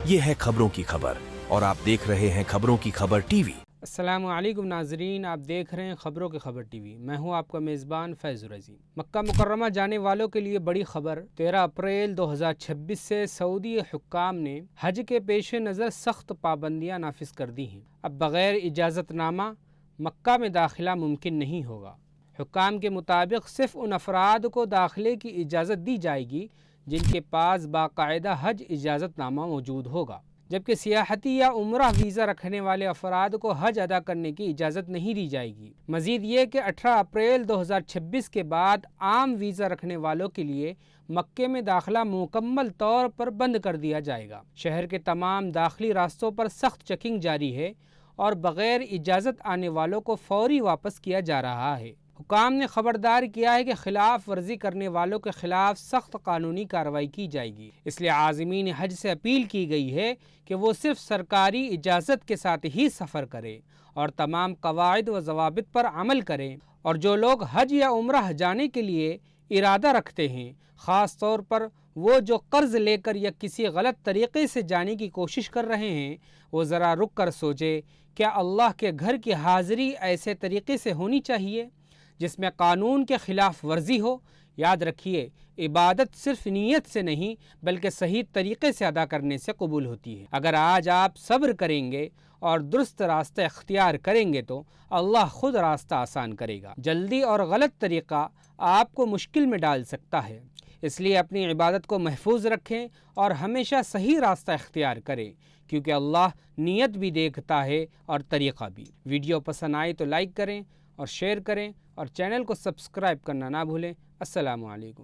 ये है खबरों की खबर और आप देख रहे हैं खबरों की खबर टीवी। अस्सलामु अलैकुम नाजरीन, आप देख रहे हैं खबरों की खबर टीवी। मैं हूं आपका मेज़बान फैज़ुर रज़ी। मक्का मुकर्रमा जाने वालों के लिए बड़ी खबर। 13 अप्रैल 2026 से सऊदी हुक्काम ने हज के पेश नज़र सख्त पाबंदियां नाफिज कर दी हैं। अब बग़ैर इजाज़तनामा मक्का में दाखिला मुमकिन नहीं होगा। हुक्काम के मुताबिक सिर्फ उन अफराद को दाखिले की इजाज़त दी जाएगी जिनके पास बाकायदा हज इजाज़तनामा मौजूद होगा, जबकि सियाहती या उम्रह वीज़ा रखने वाले अफराद को हज अदा करने की इजाज़त नहीं दी जाएगी। मज़ीद ये कि 18 अप्रैल 2026 के बाद आम वीज़ा रखने वालों के लिए मक्के में दाखिला मुकम्मल तौर पर बंद कर दिया जाएगा। शहर के तमाम दाखिली रास्तों पर सख्त चेकिंग जारी है और बग़ैर इजाज़त आने वालों को फौरी वापस किया जा रहा है। हुकाम ने खबरदार किया है कि खिलाफ वर्जी करने वालों के खिलाफ सख्त कानूनी कार्रवाई की जाएगी। इसलिए आज़मीन हज से अपील की गई है कि वो सिर्फ सरकारी इजाज़त के साथ ही सफ़र करें और तमाम कवायद व ज़वाबित पर अमल करें। और जो लोग हज या उम्रह जाने के लिए इरादा रखते हैं, ख़ास तौर पर वो जो कर्ज़ लेकर या किसी गलत तरीक़े से जाने की कोशिश कर रहे हैं, वो ज़रा रुक कर सोचे, क्या अल्लाह के घर की हाज़िरी ऐसे तरीक़े से होनी चाहिए जिसमें कानून के ख़िलाफ़ वर्जी हो? याद रखिए, इबादत सिर्फ नीयत से नहीं बल्कि सही तरीक़े से अदा करने से कबूल होती है। अगर आज आप सब्र करेंगे और दुरुस्त रास्ता इख्तियार करेंगे तो अल्लाह खुद रास्ता आसान करेगा। जल्दी और गलत तरीक़ा आपको मुश्किल में डाल सकता है, इसलिए अपनी इबादत को महफूज रखें और हमेशा सही रास्ता इख्तियार करें, क्योंकि अल्लाह नीयत भी देखता है और तरीक़ा भी। वीडियो पसंद आए तो लाइक करें और शेयर करें और चैनल को सब्सक्राइब करना ना भूलें। अस्सलामु अलैकुम।